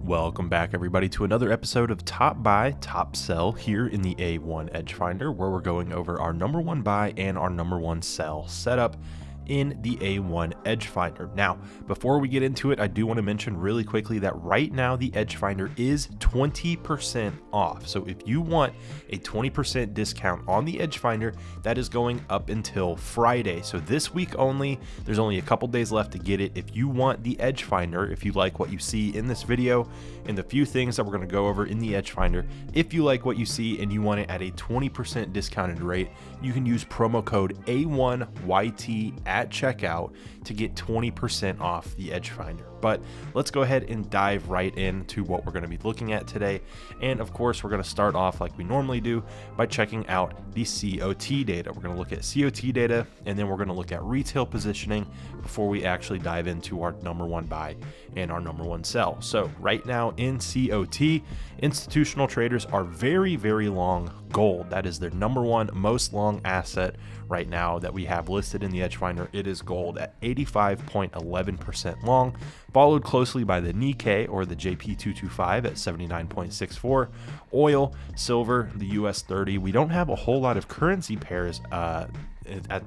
Welcome back, everybody, to another episode of Top Buy, Top Sell here in the A1 Edge Finder, where we're going over our number one buy and our number one sell setup in the A1 Edge Finder. Now, before we get into it, I do want to mention really quickly that right now the Edge Finder is 20% off. So if you want a 20% discount on the Edge Finder, that is going up until Friday. So this week only, there's only a couple days left to get it. If you want the Edge Finder, if you like what you see in this video and the few things that we're going to go over in the Edge Finder, if you like what you see and you want it at a 20% discounted rate, you can use promo code A1YT at checkout to get 20% off the Edge Finder. But let's go ahead and dive right into what we're going to be looking at today. And of course, we're going to start off like we normally do by checking out the COT data. We're going to look at COT data, and then we're going to look at retail positioning before we actually dive into our number one buy and our number one sell. So right now in COT, institutional traders are very, very long gold. That is their number one most long asset right now that we have listed in the Edge Finder. It is gold at 85.11% long, followed closely by the Nikkei or the JP225 at 79.64, oil, silver, the US 30. We don't have a whole lot of currency pairs at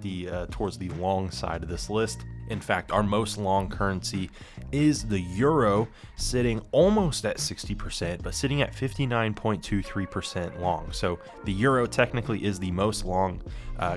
the towards the long side of this list. In fact, our most long currency is the euro, sitting almost at 60%, but sitting at 59.23% long. So the euro technically is the most long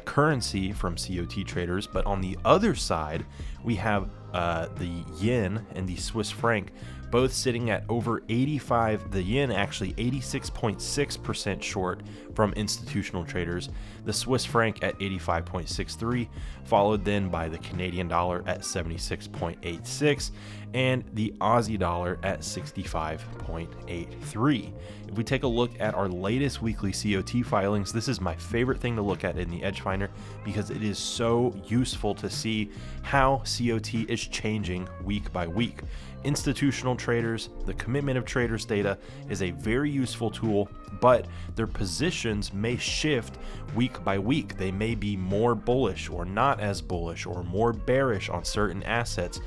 currency from COT traders, but on the other side, we have the yen and the Swiss franc, both sitting at over 85, the yen actually 86.6% short from institutional traders, the Swiss franc at 85.63, followed then by the Canadian dollar at 76.86, and the Aussie dollar at 65.83. If we take a look at our latest weekly COT filings, this is my favorite thing to look at in the Edge Finder because it is so useful to see how COT is changing week by week. Institutional traders, the commitment of traders data is a very useful tool, but their positions may shift week by week. They may be more bullish or not as bullish or more bearish on certain assets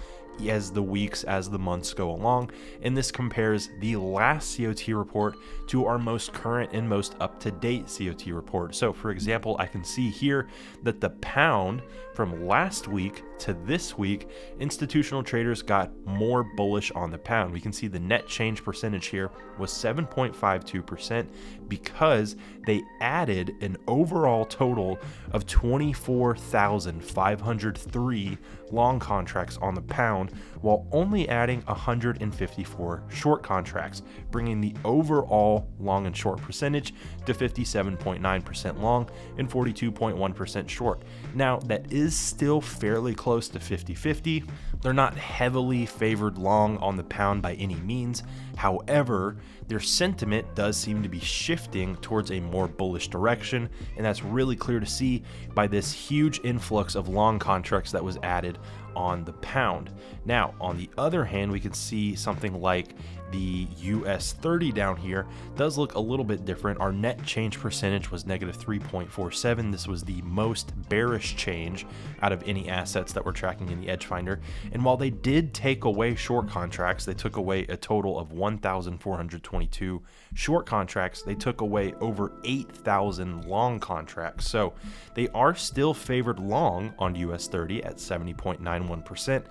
as the weeks, as the months go along. And this compares the last COT report to our most current and most up-to-date COT report. So for example, I can see here that the pound from last week to this week, institutional traders got more bullish on the pound. We can see the net change percentage here was 7.52% because they added an overall total of 24,503 long contracts on the pound, while only adding 154 short contracts, bringing the overall long and short percentage to 57.9% long and 42.1% short. Now, that is still fairly close to 50-50. They're not heavily favored long on the pound by any means. However, their sentiment does seem to be shifting towards a more bullish direction, and that's really clear to see by this huge influx of long contracts that was added on the pound. Now, on the other hand, we can see something like the US 30 down here does look a little bit different. Our net change percentage was negative 3.47. This was the most bearish change out of any assets that we're tracking in the Edge Finder. And while they did take away short contracts, they took away a total of 1,422 short contracts. They took away over 8,000 long contracts. So they are still favored long on US 30 at 70.91%,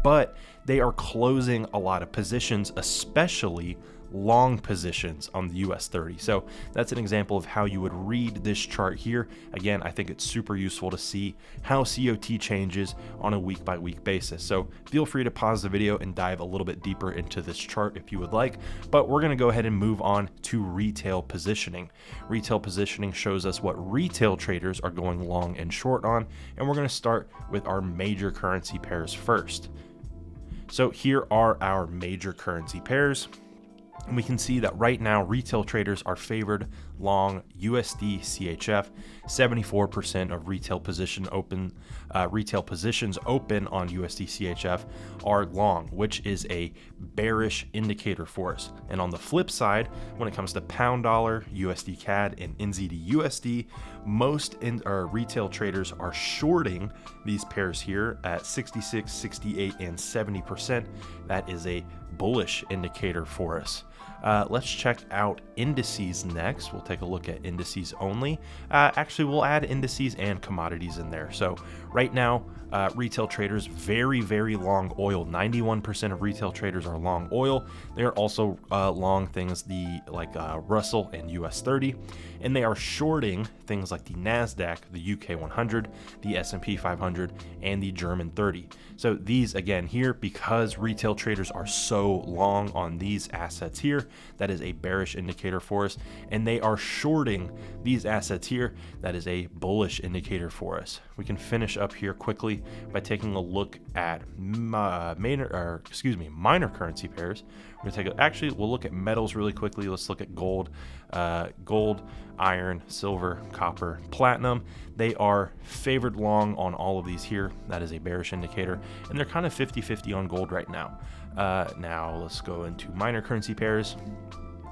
but they are closing a lot of positions, especially long positions on the US 30. So that's an example of how you would read this chart here. Again, I think it's super useful to see how COT changes on a week by week basis. So feel free to pause the video and dive a little bit deeper into this chart if you would like, but we're going to go ahead and move on to retail positioning. Retail positioning shows us what retail traders are going long and short on, and we're going to start with our major currency pairs first. So here are our major currency pairs. And we can see that right now retail traders are favored long USD CHF. 74% of retail positions open on USD CHF are long, which is a bearish indicator for us. And on the flip side, when it comes to pound dollar, USD CAD, and NZD USD, most retail traders are shorting these pairs here at 66, 68, and 70%. That is a bullish indicator for us. Let's check out indices next. We'll take a look at indices only. Actually, we'll add indices and commodities in there. So right now, retail traders very, very long oil. 91% of retail traders are long oil. They are also long things like Russell and US 30, and they are shorting things like the NASDAQ, the UK 100, the S&P 500, and the German 30. So these, again, here, because retail traders are so long on these assets here, that is a bearish indicator for us, and they are shorting these assets here. That is a bullish indicator for us. We can finish up here quickly by taking a look at minor currency pairs. We're gonna we'll look at metals really quickly. Let's look at gold, iron, silver, copper, platinum. They are favored long on all of these here. That is a bearish indicator, and they're kind of 50-50 on gold right now. Now let's go into minor currency pairs.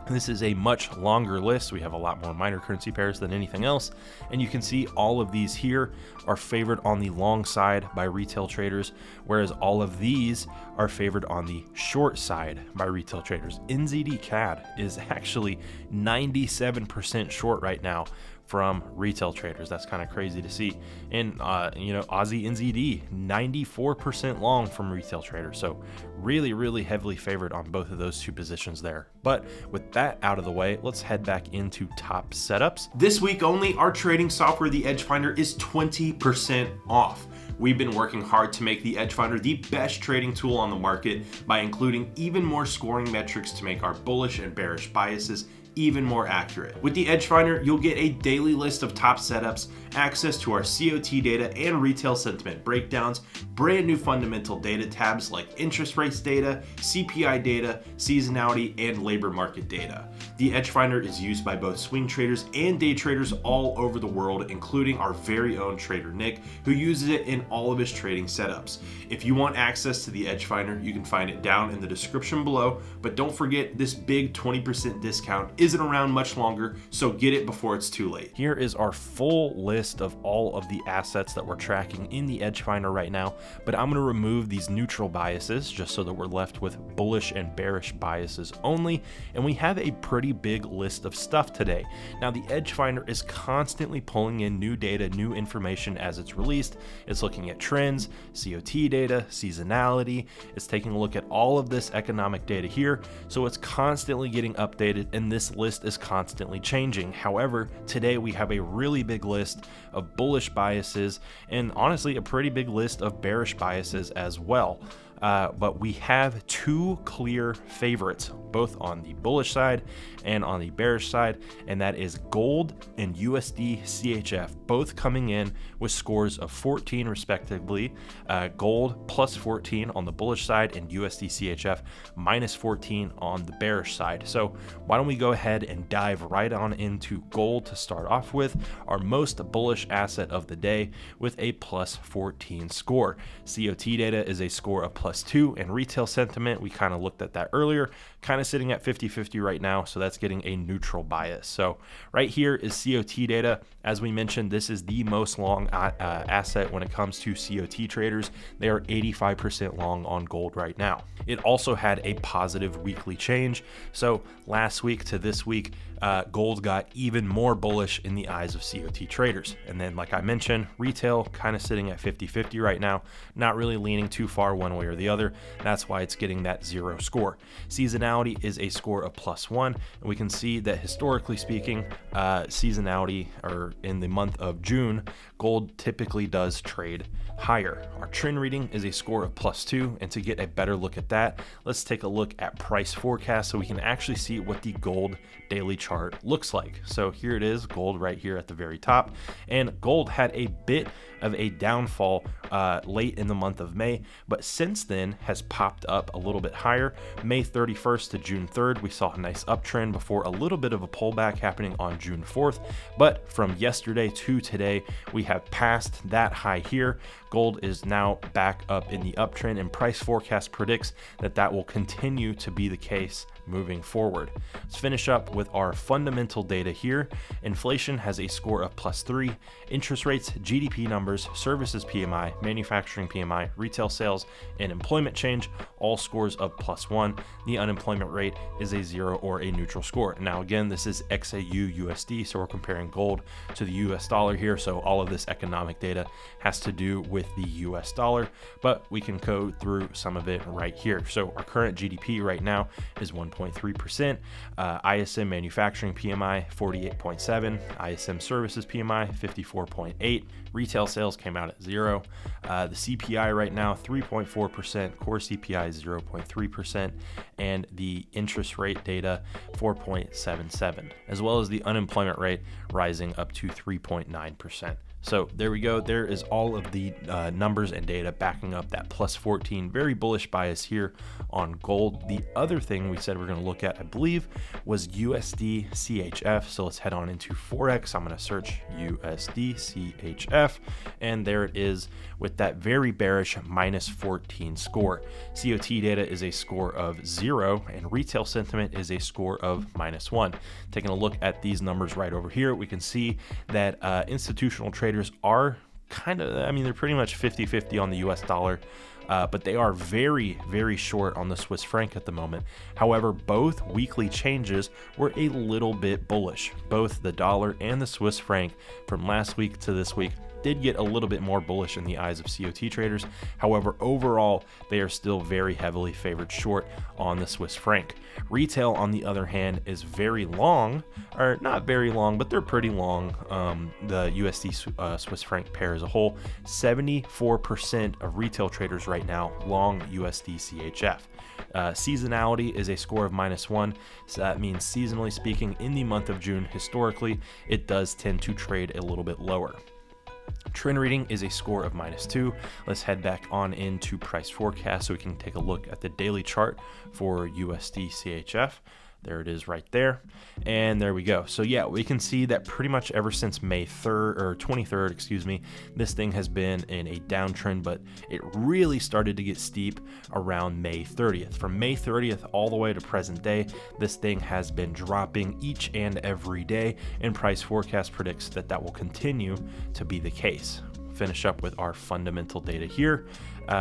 This is a much longer list. We have a lot more minor currency pairs than anything else. And you can see all of these here are favored on the long side by retail traders, whereas all of these are favored on the short side by retail traders. NZD CAD is actually 97% short right now from retail traders. That's kind of crazy to see. And Aussie NZD 94% long from retail traders. So really heavily favored on both of those two positions there. But with that out of the way, let's head back into top setups. This week only, our trading software, the Edge Finder, is 20% off. We've been working hard to make the Edge Finder the best trading tool on the market by including even more scoring metrics to make our bullish and bearish biases even more accurate. With the Edge Finder, you'll get a daily list of top setups, access to our COT data and retail sentiment breakdowns, brand new fundamental data tabs like interest rates data, CPI data, seasonality, and labor market data. The Edge Finder is used by both swing traders and day traders all over the world, including our very own trader Nick, who uses it in all of his trading setups. If you want access to the Edge Finder, you can find it down in the description below, but don't forget this big 20% discount isn't around much longer, so get it before it's too late. Here is our full list of all of the assets that we're tracking in the Edge Finder right now, but I'm going to remove these neutral biases just so that we're left with bullish and bearish biases only, and we have a pretty big list of stuff today. Now, the Edge Finder is constantly pulling in new data, new information as it's released. It's looking at trends, COT data, seasonality. It's taking a look at all of this economic data here, so it's constantly getting updated, and this list is constantly changing. However, today we have a really big list of bullish biases and honestly a pretty big list of bearish biases as well. But we have two clear favorites, both on the bullish side and on the bearish side, and that is gold and USD CHF, both coming in with scores of 14 respectively. Gold plus 14 on the bullish side and USD CHF minus 14 on the bearish side. So why don't we go ahead and dive right on into gold to start off with, our most bullish asset of the day with a plus 14 score. COT data is a score of plus 2, and retail sentiment, we kind of looked at that earlier, kind of sitting at 50-50 right now, so that's getting a neutral bias. So right here is COT data. As we mentioned, this is the most long asset when it comes to COT traders. They are 85% long on gold right now. It also had a positive weekly change. So last week to this week, gold got even more bullish in the eyes of COT traders. And then, like I mentioned, retail kind of sitting at 50-50 right now, not really leaning too far one way or the other. That's why it's getting that 0 score. Seasonality is a score of +1, and we can see that historically speaking, seasonality, or in the month of June, gold typically does trade higher. Our trend reading is a score of +2, and to get a better look at that, let's take a look at price forecast so we can actually see what the gold daily chart looks like. So here it is, gold right here at the very top, and gold had a bit of a downfall late in the month of May, but since then has popped up a little bit higher. May 31st to June 3rd, we saw a nice uptrend before a little bit of a pullback happening on June 4th, but from yesterday to today, we have passed that high here. Gold is now back up in the uptrend, and price forecast predicts that that will continue to be the case moving forward. Let's finish up with our fundamental data here. Inflation has a score of +3, interest rates, GDP numbers, services PMI, manufacturing PMI, retail sales, and employment change, all scores of +1. The unemployment rate is a 0 or a neutral score. Now again, this is XAU USD, so we're comparing gold to the US dollar here, so all of this economic data has to do with the US dollar, but we can go through some of it right here. So our current GDP right now is 1.3%, ISM manufacturing PMI 48.7, ISM services PMI 54.8, retail sales came out at 0, the CPI right now 3.4%, core CPI 0.3%, and the interest rate data 4.77, as well as the unemployment rate rising up to 3.9%. So there we go. There is all of the numbers and data backing up that +14. Very bullish bias here on gold. The other thing we said we're going to look at, I believe, was USD CHF. So let's head on into Forex. I'm going to search USD CHF, and there it is with that very bearish -14 score. COT data is a score of 0, and retail sentiment is a score of -1. Taking a look at these numbers right over here, we can see that institutional traders are kind of, I mean, they're pretty much 50-50 on the US dollar, but they are very, very short on the Swiss franc at the moment. However, both weekly changes were a little bit bullish. Both the dollar and the Swiss franc from last week to this week did get a little bit more bullish in the eyes of COT traders. However, overall, they are still very heavily favored short on the Swiss franc. Retail, on the other hand, is very long, or not very long, but they're pretty long. The USD Swiss franc pair as a whole, 74% of retail traders right now long USD CHF. Seasonality is a score of -1, so that means seasonally speaking, in the month of June, historically, it does tend to trade a little bit lower. Trend reading is a score of -2. Let's head back on into price forecast so we can take a look at the daily chart for USD CHF. There it is right there. And there we go. So yeah, we can see that pretty much ever since May 3rd or 23rd, excuse me, this thing has been in a downtrend, but it really started to get steep around May 30th. From May 30th all the way to present day, this thing has been dropping each and every day, and price forecast predicts that that will continue to be the case. Finish up with our fundamental data here.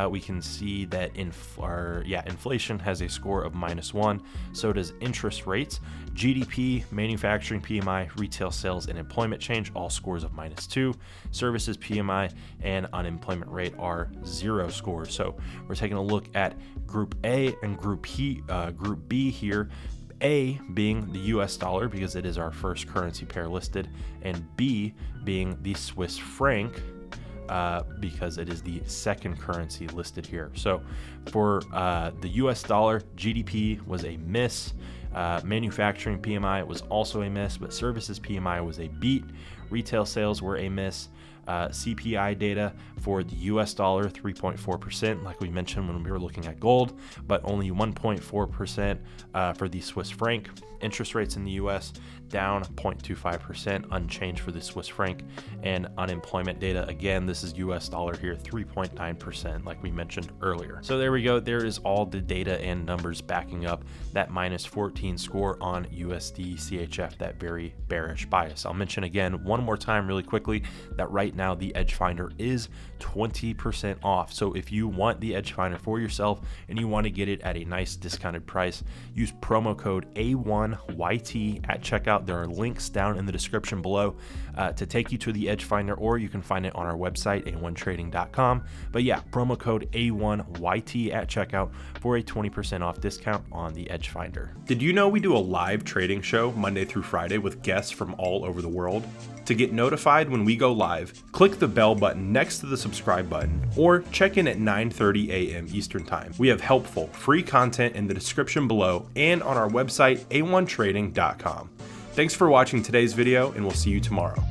We can see that inflation has a score of -1. So does interest rates, GDP, manufacturing PMI, retail sales, and employment change, all scores of -2. Services PMI and unemployment rate are 0 scores. So we're taking a look at Group A and Group B here. A being the US dollar because it is our first currency pair listed, and B being the Swiss franc, because it is the second currency listed here. So for the US dollar, GDP was a miss. Manufacturing PMI was also a miss, but services PMI was a beat. Retail sales were a miss. CPI data for the US dollar, 3.4%, like we mentioned when we were looking at gold, but only 1.4% for the Swiss franc. Interest rates in the US down 0.25%, unchanged for the Swiss franc. And unemployment data, again, this is US dollar here, 3.9%, like we mentioned earlier. So there we go. There is all the data and numbers backing up that -14 score on USD CHF, that very bearish bias. I'll mention again one more time really quickly that right now the Edge Finder is 20% off. So if you want the Edge Finder for yourself and you want to get it at a nice discounted price, use promo code A1YT at checkout. There are links down in the description below to take you to the Edge Finder, or you can find it on our website, a1trading.com. But yeah, promo code A1YT at checkout for a 20% off discount on the Edge Finder. Did you know we do a live trading show Monday through Friday with guests from all over the world? To get notified when we go live, click the bell button next to the subscribe button, or check in at 9:30 a.m. Eastern Time. We have helpful, free content in the description below and on our website, a1trading.com. Thanks for watching today's video, and we'll see you tomorrow.